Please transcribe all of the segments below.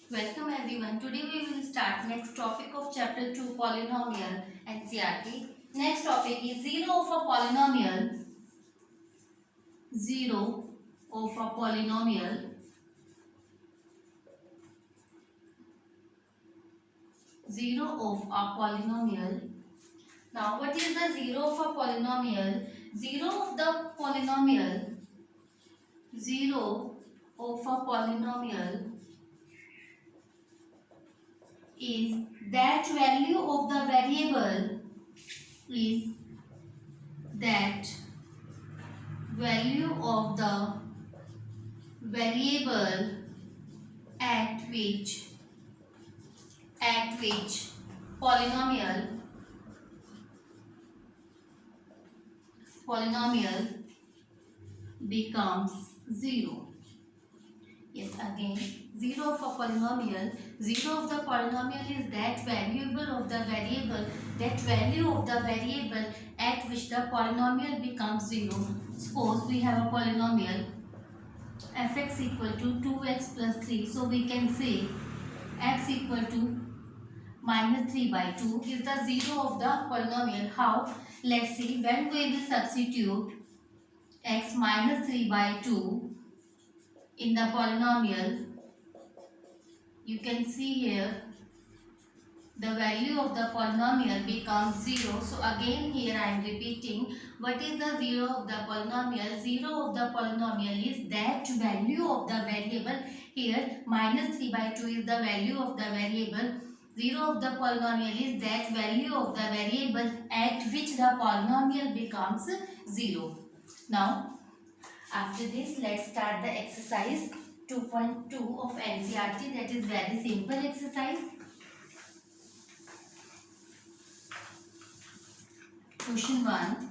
Welcome everyone. Today we will start next topic of chapter 2 polynomial NCERT. Next topic is zero of a polynomial. Zero of a polynomial. Zero of a polynomial. Now what is the zero of a polynomial? Zero of the polynomial. Zero of a polynomial is that value of the variable is that value of the variable at which polynomial becomes zero. Yes, again, zero of a polynomial. Zero of the polynomial is that variable of the variable, that value of the variable at which the polynomial becomes zero. Suppose we have a polynomial fx equal to 2x plus 3. So we can say x equal to minus 3 by 2 is the zero of the polynomial. How? Let's see, when we will substitute x minus 3 by 2 in the polynomial, you can see here the value of the polynomial becomes 0. So again here I am repeating, what is the zero of the polynomial? Zero of the polynomial is that value of the variable. Here minus 3 by 2 is the value of the variable. Zero of the polynomial is that value of the variable at which the polynomial becomes 0. Now after this, let's start the exercise 2.2 of NCERT. That is very simple exercise. Question 1.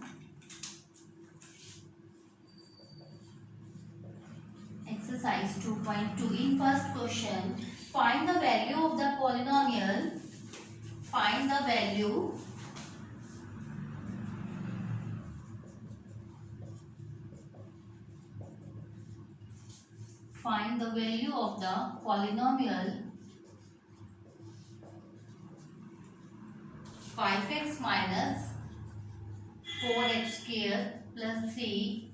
Exercise 2.2. In first question, find the value of the polynomial. Find the value of the polynomial 5x minus 4x square plus 3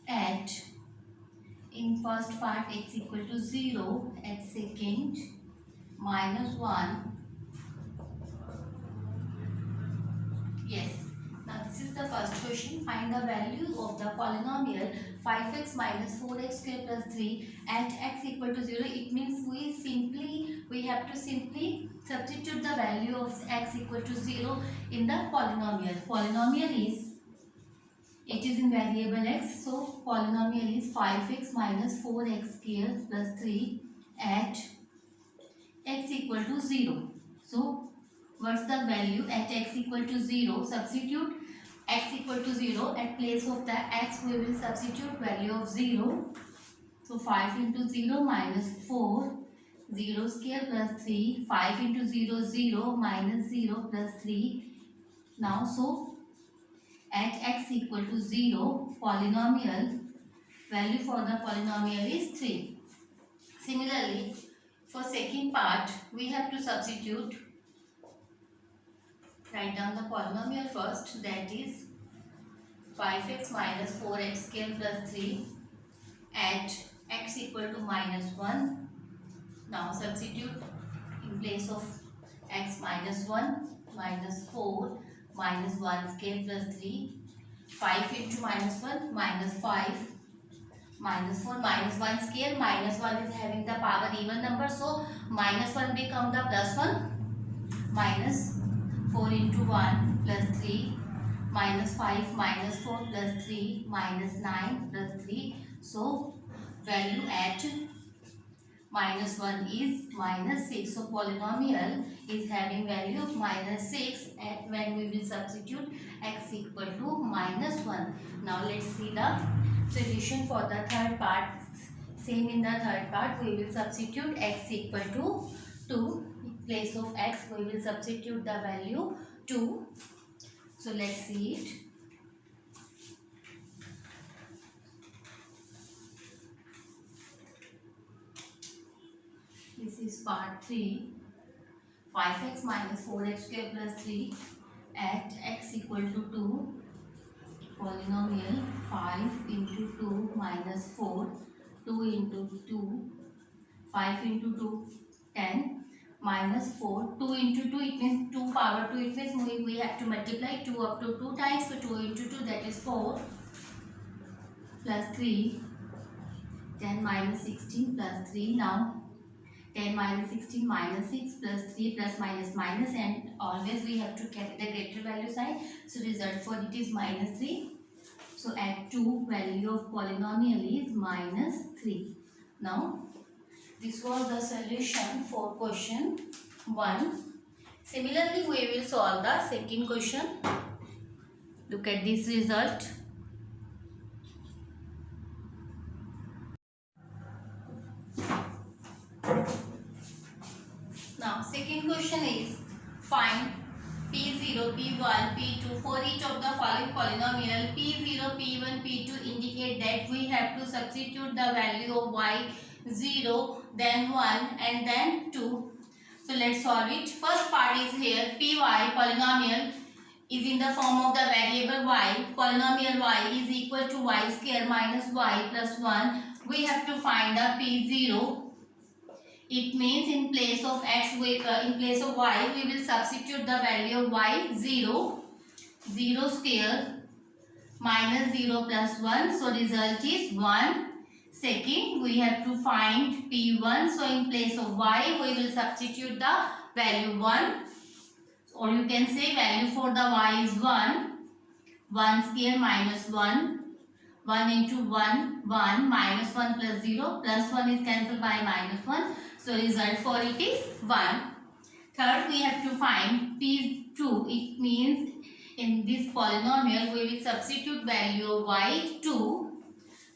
at, in first part x equal to 0, at second minus 1. Yes. Now this is the first question. Find the value of the polynomial 5x minus 4x square plus 3 at x equal to 0. It means we have to simply substitute the value of x equal to 0 in the polynomial. Polynomial is, it is in variable x, so polynomial is 5x minus 4x square plus 3 at x equal to 0. So what's the value at x equal to 0? Substitute x equal to 0. At place of the x we will substitute value of 0. So 5 into 0 minus 4, 0 square plus 3, 5 into 0, 0 minus 0 plus 3. Now so at x equal to 0, polynomial value for the polynomial is 3. Similarly, for second part we have to substitute. Write down the polynomial first, that is 5x minus 4x square plus 3 at x equal to minus 1. Now substitute in place of x minus 1, minus 4, minus 1 square plus 3. 5 into minus 1, minus 5, minus 4, minus 1 square. Minus 1 is having the power even number, so minus 1 become the plus 1. Minus 4 into 1 plus 3, minus 5 minus 4 plus 3, minus 9 plus 3. So value at minus 1 is minus 6. So polynomial is having value of minus 6 at when we will substitute x equal to minus 1. Now let's see the solution for the third part. Same in the third part, we will substitute x equal to 2. In place of x we will substitute the value 2. So let's see it. This is part 3. 5x minus 4x square plus 3 at x equal to 2. Polynomial 5 into 2 minus 4. 2 into 2. 5 into 2, 10. Minus 4. 2 into 2, it means 2 power 2. It means we have to multiply 2 up to 2 times. So 2 into 2, that is 4. Plus 3. 10 minus 16 plus 3. Now 10 minus 16 minus 6 plus 3 plus minus minus, and always we have to carry the greater value sign. So result for it is minus 3. So add 2, value of polynomial is minus 3. Now this was the solution for question 1. Similarly we will solve the second question. Look at this result. Now second question is find P0, P1, P2 for each of the following polynomial. P0, P1, P2 indicate that we have to substitute the value of y 0, then 1 and then 2. So let's solve it. First part is here, Py polynomial is in the form of the variable y. Polynomial y is equal to y square minus y plus 1. We have to find the P0. It means in place of x, in place of y, we will substitute the value of y 0. 0 square minus 0 plus 1. So result is 1. Second, we have to find P1. So in place of y, we will substitute the value 1. Or you can say value for the y is 1. 1 square minus 1. 1 into 1, 1 minus 1 plus 0. Plus 1 is cancelled by minus 1. So result for it is 1. Third, we have to find P2. It means in this polynomial, we will substitute value of y 2.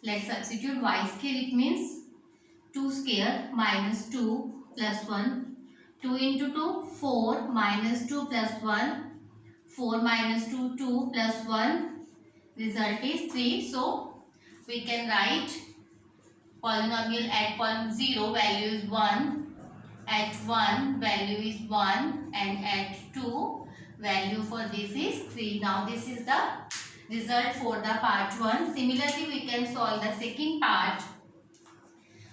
Let's substitute y square. It means 2 square minus 2 plus 1. 2 into 2, 4 minus 2 plus 1. 4 minus 2, 2 plus 1. Result is 3. So we can write polynomial at 0 value is 1. At 1 value is 1. And at 2 value for this is 3. Now this is the result for the part 1. Similarly we can solve the second part.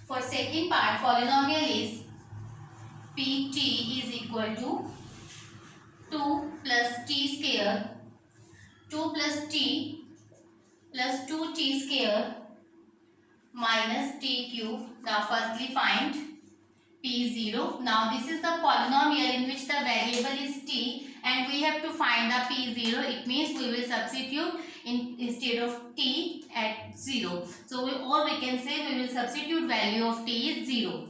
For second part, polynomial is Pt is equal to 2 plus t square. 2 plus t plus 2t square minus t cube. Now firstly find P0. Now this is the polynomial in which the variable is t and we have to find the P0. It means we will substitute instead of t at 0. So we can say we will substitute value of t is 0.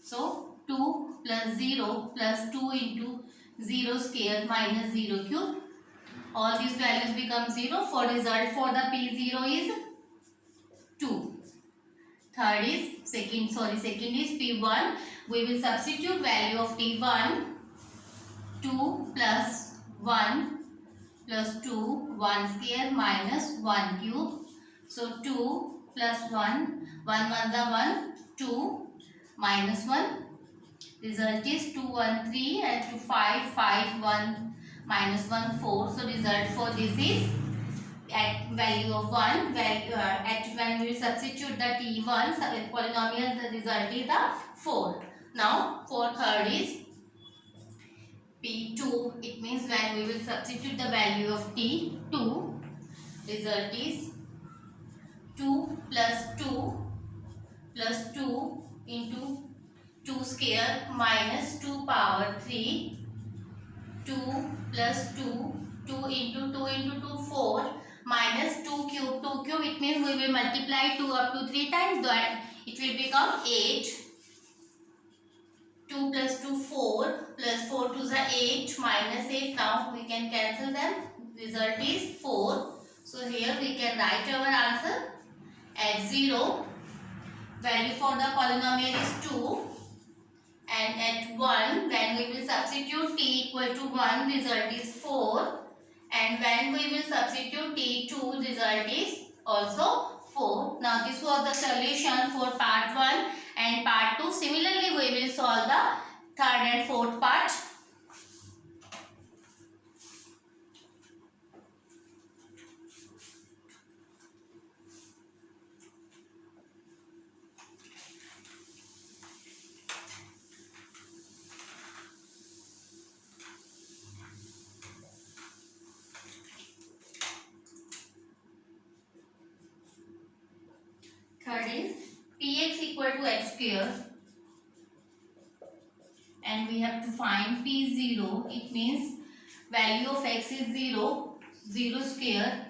So 2 plus 0 plus 2 into 0 square minus 0 cube. All these values become 0. For result for the P0 is 2. Third is second is P1. We will substitute value of P1. 2 plus 1 plus 2, 1 square minus 1 cube. So 2 plus 1, 1 1 the 1, 2 minus 1. Result is 2 1 3 and 2 5 5 1 minus 1 4. So result for this is at value of 1. At when we substitute the t1 polynomial, the result is the 4. Now for third is P2. It means when we will substitute the value of t2, result is 2 plus 2 plus 2 into 2 square minus 2 power 3. 2 plus 2, 2 into 2 into 2, 4 minus 2 cube. 2 cube, it means we will multiply 2 up to 3 times, that it will become 8. 2 plus 2, 4 plus 4 to the 8 minus 8. Now we can cancel them. Result is 4. So here we can write our answer at 0. Value for the polynomial is 2. And at 1, when we will substitute t equal to 1, result is 4. And when we will substitute t2, result is also 4. Now this was the solution for part 1. And And part 2, similarly we will solve the third and fourth part. Third is px equal to x square, and we have to find p0. It means value of x is 0, 0 square,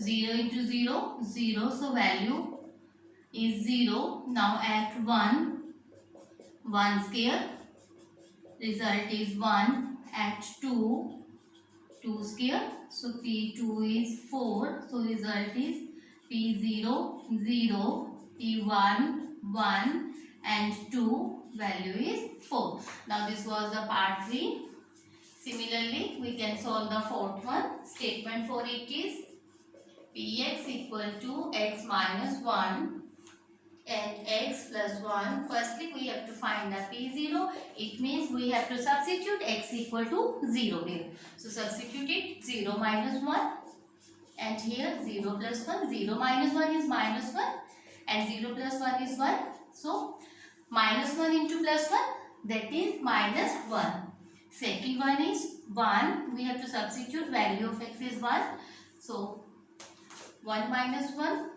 0 into 0, 0. So value is 0. Now at 1, 1 square, result is 1. At 2, 2 square, so p2 is 4. So result is p0, 0, p1, 1 and 2, value is 4. Now this was the part 3. Similarly, we can solve the fourth one. Statement for it is px equal to x minus 1 and x plus 1. Firstly, we have to find the p0. It means we have to substitute x equal to 0 here. So substitute it, 0 minus 1. And here 0 plus 1, 0 minus 1 is minus 1 and 0 plus 1 is 1. So minus 1 into plus 1, that is minus 1. Second one is 1. We have to substitute, value of x is 1. So 1 minus 1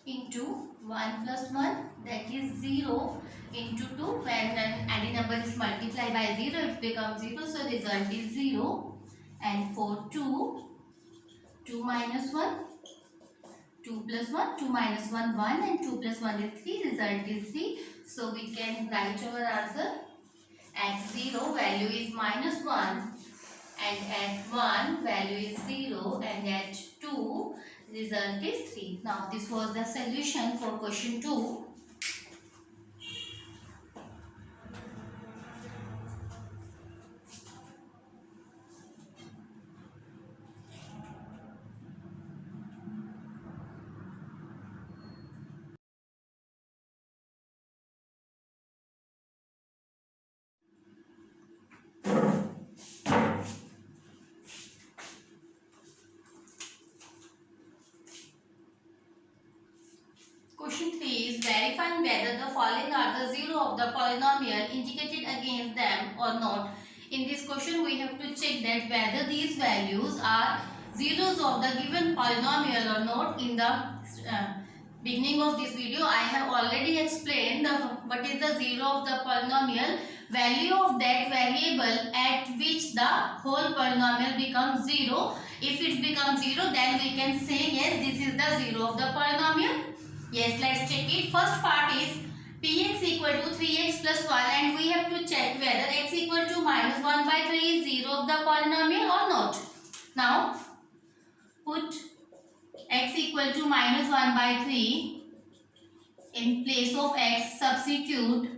into 1 plus 1, that is 0 into 2. When any number is multiplied by 0, it becomes 0. So result is 0. And for 2, 2 minus 1, 2 plus 1, 2 minus 1, 1 and 2 plus 1 is 3, result is 3. So we can write our answer. At 0, value is minus 1 and at 1, value is 0 and at 2, result is 3. Now this was the solution for question 2. Question 3 is verifying whether the following are the zero of the polynomial indicated against them or not. In this question, we have to check that whether these values are zeros of the given polynomial or not. In the beginning of this video, I have already explained what is the zero of the polynomial. Value of that variable at which the whole polynomial becomes 0. If it becomes 0, then we can say yes, this is the zero of the polynomial. Yes, let's check it. First part is px equal to 3x plus 1 and we have to check whether x equal to minus 1 by 3 is 0 of the polynomial or not. Now, put x equal to minus 1 by 3 in place of x, substitute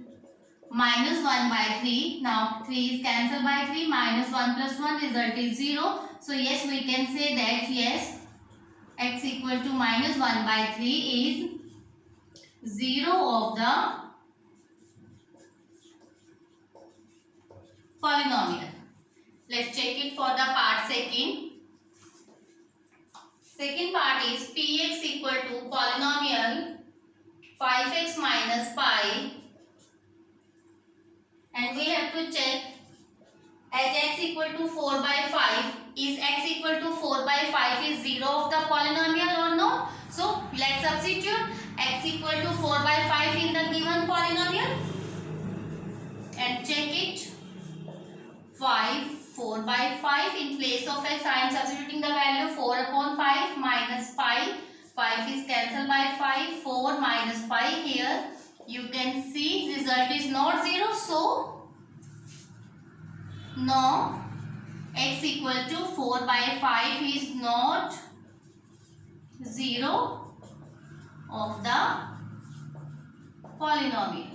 minus 1 by 3. Now, 3 is cancelled by 3, minus 1 plus 1, result is 0. So, yes, we can say that yes, x equal to minus 1 by 3 is 0 of the polynomial. Let's check it for the part second. Second part is px equal to polynomial 5x minus pi, and we have to check as x equal to 4 by 5, is x equal to 4 by 5 is 0 of the polynomial or not? So let's substitute x equal to 4 by 5 in the given polynomial and check it. 4 by 5 in place of x, I am substituting the value 4 upon 5 minus pi. 5 is cancelled by 5, 4 minus pi. Here you can see result is not 0. So no, x equal to 4 by 5 is not 0 of the polynomial.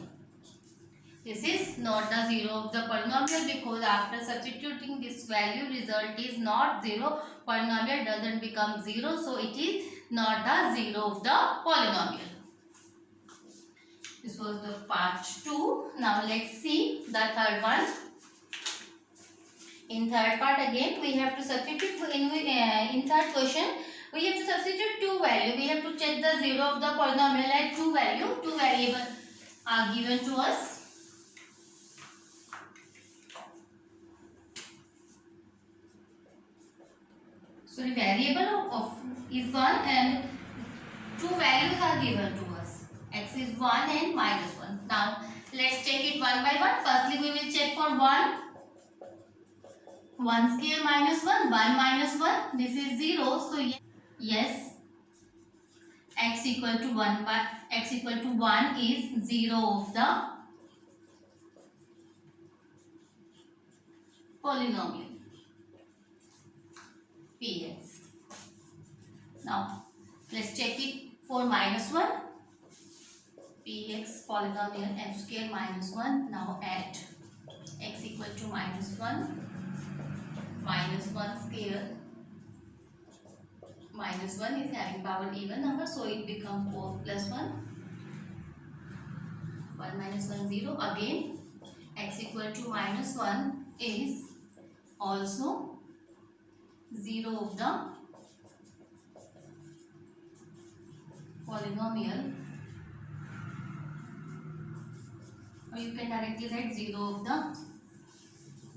This is not the 0 of the polynomial because after substituting this value, result is not 0. Polynomial doesn't become 0. So it is not the 0 of the polynomial. This was the part 2. Now let's see the third one. In third part again we have to substitute in third question we have to substitute two value. We have to check the zero of the polynomial at two value. Two variables are given to us. So the variable of is 1 and two values are given to us. X is 1 and minus 1. Now let's check it one by one. Firstly we will check for 1. 1 square minus 1. 1 minus 1. This is 0. So yes, x equal to 1 by x equal to 1 is 0 of the polynomial Px. Now let's check it for minus 1. Px polynomial m square minus 1. Now at x equal to minus 1. Minus 1 square minus 1 is having power even number, so it becomes 4 plus 1. 1 minus 1 0. Again x equal to minus 1 is also 0 of the polynomial, or you can directly write 0 of the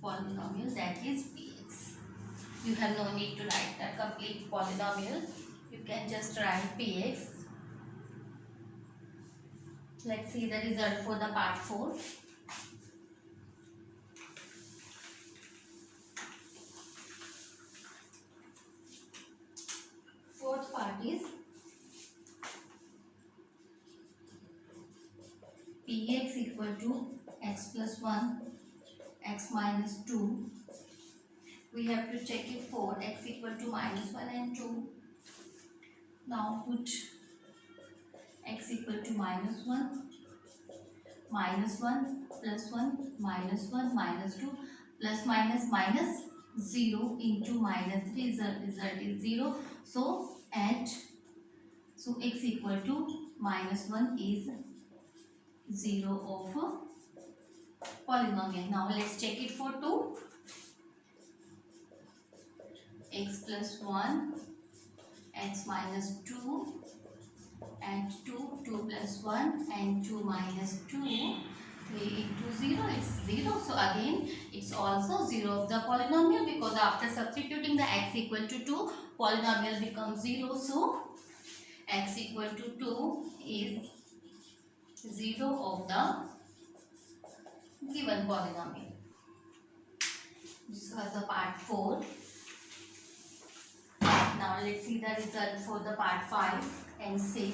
polynomial, that is Px. You have no need to write the complete polynomial. You can just write Px. Let's see the result for the part 4. Fourth part is Px equal to x plus 1, x minus 2. We have to check it for x equal to minus 1 and 2. Now put x equal to minus 1, minus 1, plus 1, minus 1, minus 2, plus minus minus 0 into minus 3. Result is 0. So x equal to minus 1 is 0 of polynomial. Now let's check it for 2. X plus 1, x minus 2 and 2, 2 plus 1 and 2 minus 2, 3 into 0, it's 0. So again it's also 0 of the polynomial, because after substituting the x equal to 2, polynomial becomes 0. So x equal to 2 is 0 of the given polynomial. This was the part 4. Now let's see the result for the part 5 and 6.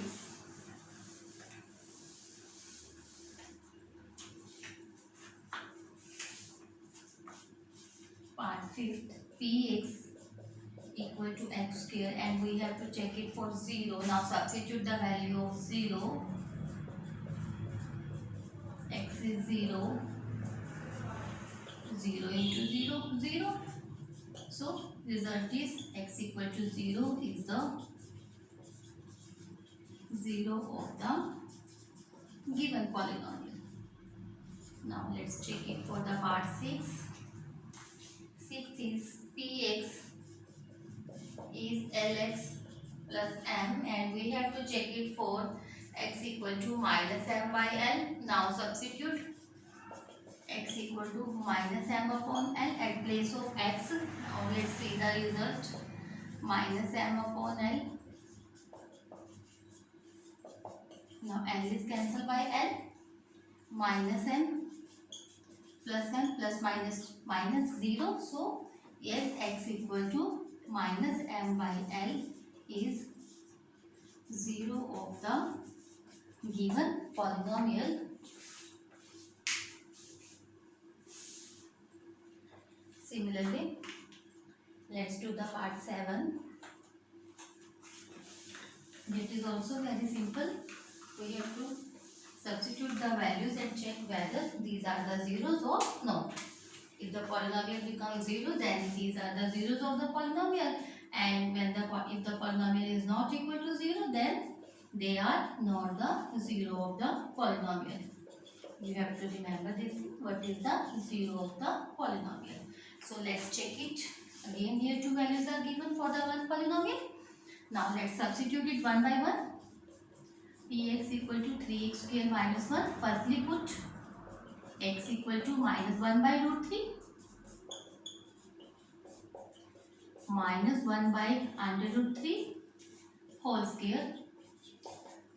Part 5th, Px equal to x square, and we have to check it for 0. Now substitute the value of 0. X is 0. 0 into 0, 0. So result is x equal to 0 is the 0 of the given polynomial. Now let's check it for the part 6. 6 is Px is Lx plus m, and we have to check it for x equal to minus m by L. Now substitute x equal to minus m upon L at place of x. Now let's see the result. Minus m upon L. Now L is cancelled by L. Minus m plus minus 0. So yes, x equal to minus m by L is 0 of the given polynomial. Similarly, let's do the part 7. It is also very simple. We have to substitute the values and check whether these are the zeros or no. If the polynomial becomes 0, then these are the zeros of the polynomial, and if the polynomial is not equal to 0, then they are not the zero of the polynomial. You have to remember this thing. What is the zero of the polynomial? So let's check it. Again here two values are given for the one polynomial. Now let's substitute it one by one. Px equal to 3x square minus 1. Firstly put x equal to minus 1 by root 3 minus 1 by under root 3 whole square.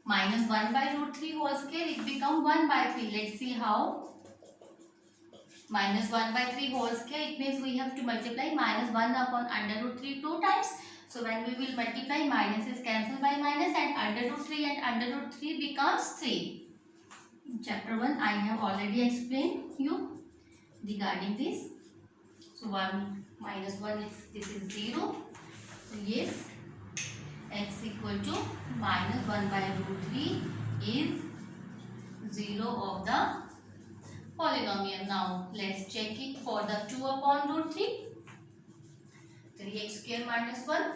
Minus 1 by root 3 whole square, it become 1 by 3. Let's see how. Minus 1 by 3 whole square, it means we have to multiply minus 1 upon under root 3 two times. So when we will multiply, minus is cancelled by minus and under root 3 and under root 3 becomes 3. In chapter 1, I have already explained you regarding this. So 1 minus 1 is, this is 0. So yes, x equal to minus 1 by root 3 is 0 of the polynomial. Now let's check it for the 2 upon root 3. 3x square minus 1.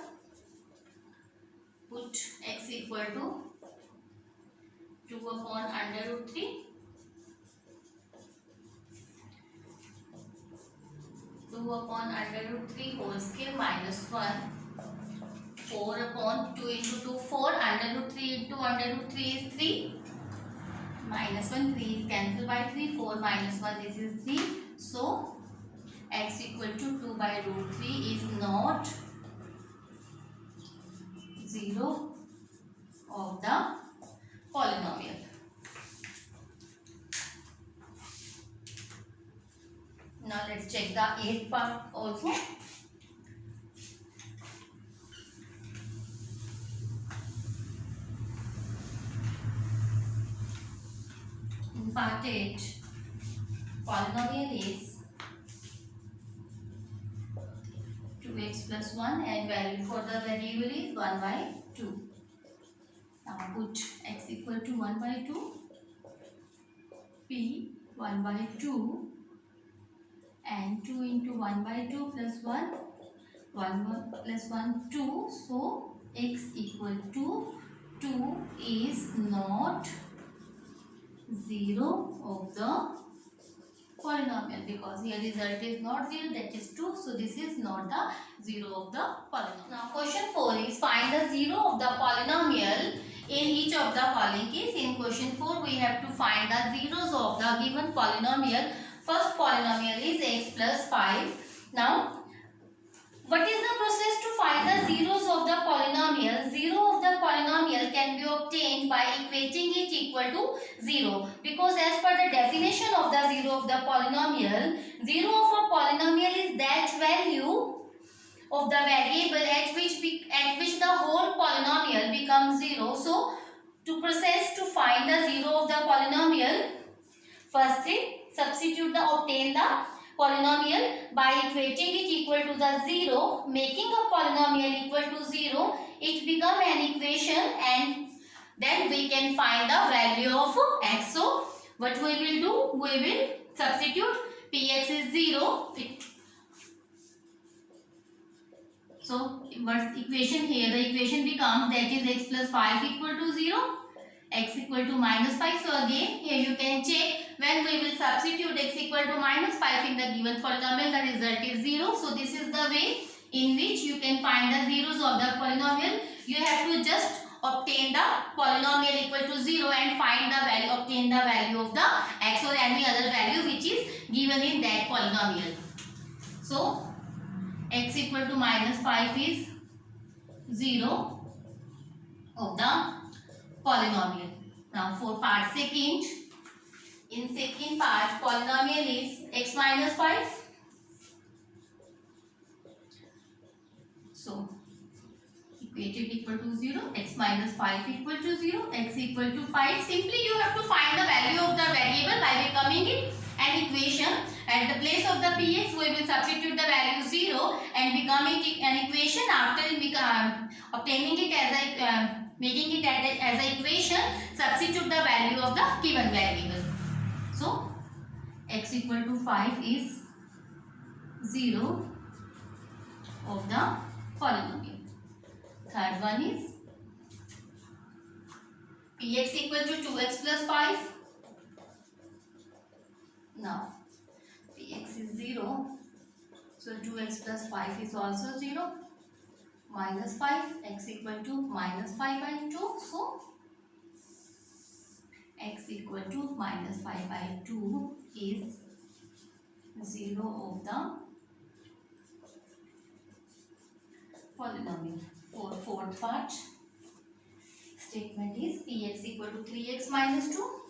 Put x equal to 2 upon under root 3. 2 upon under root 3 whole square minus 1. 4 upon 2 into 2, 4. Under root 3 into under root 3 is 3. Minus 1, 3 is cancelled by 3. 4 minus 1, this is 3. So, x equal to 2 by root 3 is not 0 of the polynomial. Now, let's check the 8th part also. In part 8, polynomial is 2x plus 1 and value for the variable is 1 by 2. Now put x equal to 1 by 2, p 1 by 2 and 2 into 1 by 2 plus 1, 1 plus 1, 2. So x equal to 2 is not 0 of the polynomial, because here result is not 0, that is 2. So this is not the 0 of the polynomial. Now question 4 is find the 0 of the polynomial in each of the following case. In question 4 we have to find the zeros of the given polynomial. First polynomial is x plus 5. Now what is the process to find the zeros of the polynomial? Zero of the polynomial can be obtained by equating it equal to 0. Because as per the definition of the zero of the polynomial, zero of a polynomial is that value of the variable at which the whole polynomial becomes 0. So, to process to find the zero of the polynomial, firstly obtain the polynomial by equating it equal to the 0, making a polynomial equal to 0, it becomes an equation and then we can find the value of x. So, what we will do? We will substitute px is 0. So, what's equation here? The equation becomes that is x plus 5 equal to 0. X equal to minus 5. So again here you can check when we will substitute x equal to minus 5 in the given polynomial, the result is 0. So this is the way in which you can find the zeros of the polynomial. You have to just obtain the polynomial equal to 0 and find the value, obtain the value of the x or any other value which is given in that polynomial. So x equal to minus 5 is 0 of the polynomial. Now for part second, in second part polynomial is x minus 5. So equated equal to 0, x minus 5 equal to 0, x equal to 5. Simply you have to find the value of the variable by becoming it an equation. At the place of the px we will substitute the value 0 and becoming it an equation. After obtaining it as a making it as an equation, substitute the value of the given variable. So, x equal to 5 is 0 of the polynomial. Third one is Px equal to 2x plus 5. Now Px is 0. So 2x plus 5 is also 0. Minus 5, x equal to minus 5 by 2. So x equal to minus 5 by 2 is 0 of the polynomial. For fourth part, statement is Px equal to 3x minus 2.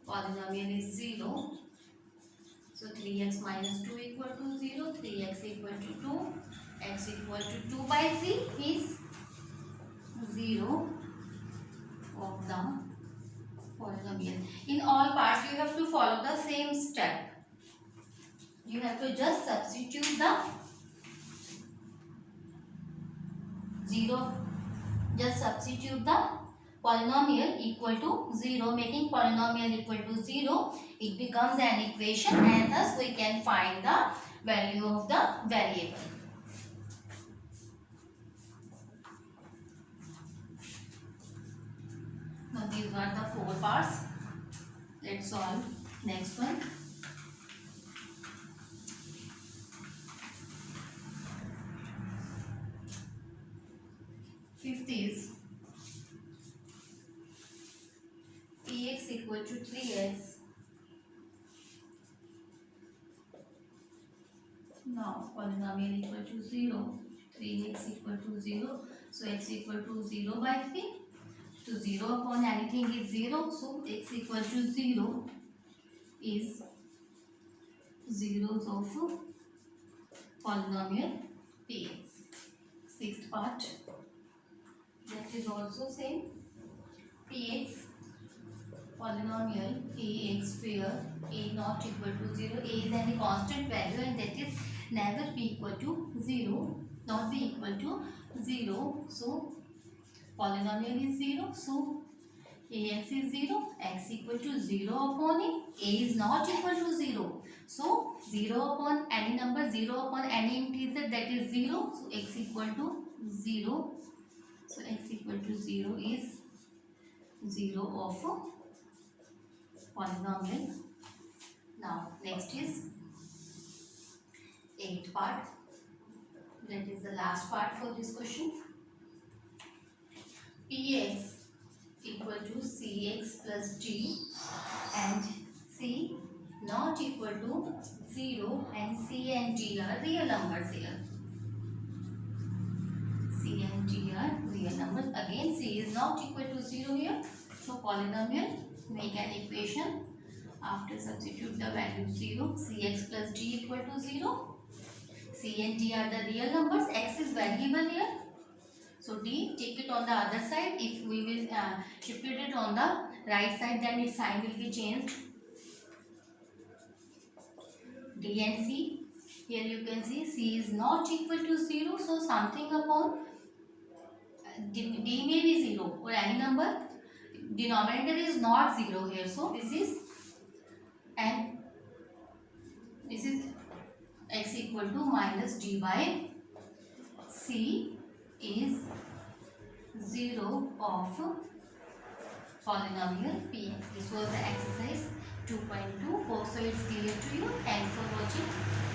Polynomial is 0. So 3x minus 2 equal to 0. 3x equal to 2. X equal to 2 by 3 is 0 of the polynomial. In all parts you have to follow the same step. You have to just substitute the 0. Just substitute the polynomial equal to 0. Making polynomial equal to 0, it becomes an equation, and thus we can find the value of the variable. Now these are the 4 parts. Let's solve next one. Fifth is Px equal to 3x. Now polynomial equal to 0. 3x equal to 0. So x equal to 0 by 3. So 0 upon anything is 0. So x equal to 0 is zeros of polynomial Px. Sixth part, that is also same. Px polynomial ax where a not equal to 0. A is any constant value and that is never be equal to 0. Not be equal to 0. So polynomial is 0. So ax is 0. X equal to 0 upon a. A is not equal to 0. So 0 upon any number, 0 upon any integer, that is 0. So x equal to 0. So x equal to 0 is 0 of polynomial. Now next is 8th part. That is the last part for this question. Px equal to cx plus d and c not equal to 0, and c and d are real numbers here. C and d are real numbers. Again c is not equal to 0 here. So polynomial, make an equation. After substitute the value 0, cx plus d equal to 0. C and d are the real numbers. X is variable here. So d, take it on the other side. If we will shift it on the right side, then its sign will be changed. D and c. Here you can see c is not equal to 0. So something upon d may be 0 or any number. Denominator is not 0 here. So this is, and this is x equal to minus d by c is 0 of polynomial Px. This was the exercise 2.2. Hope so it's clear to you. Thanks for watching.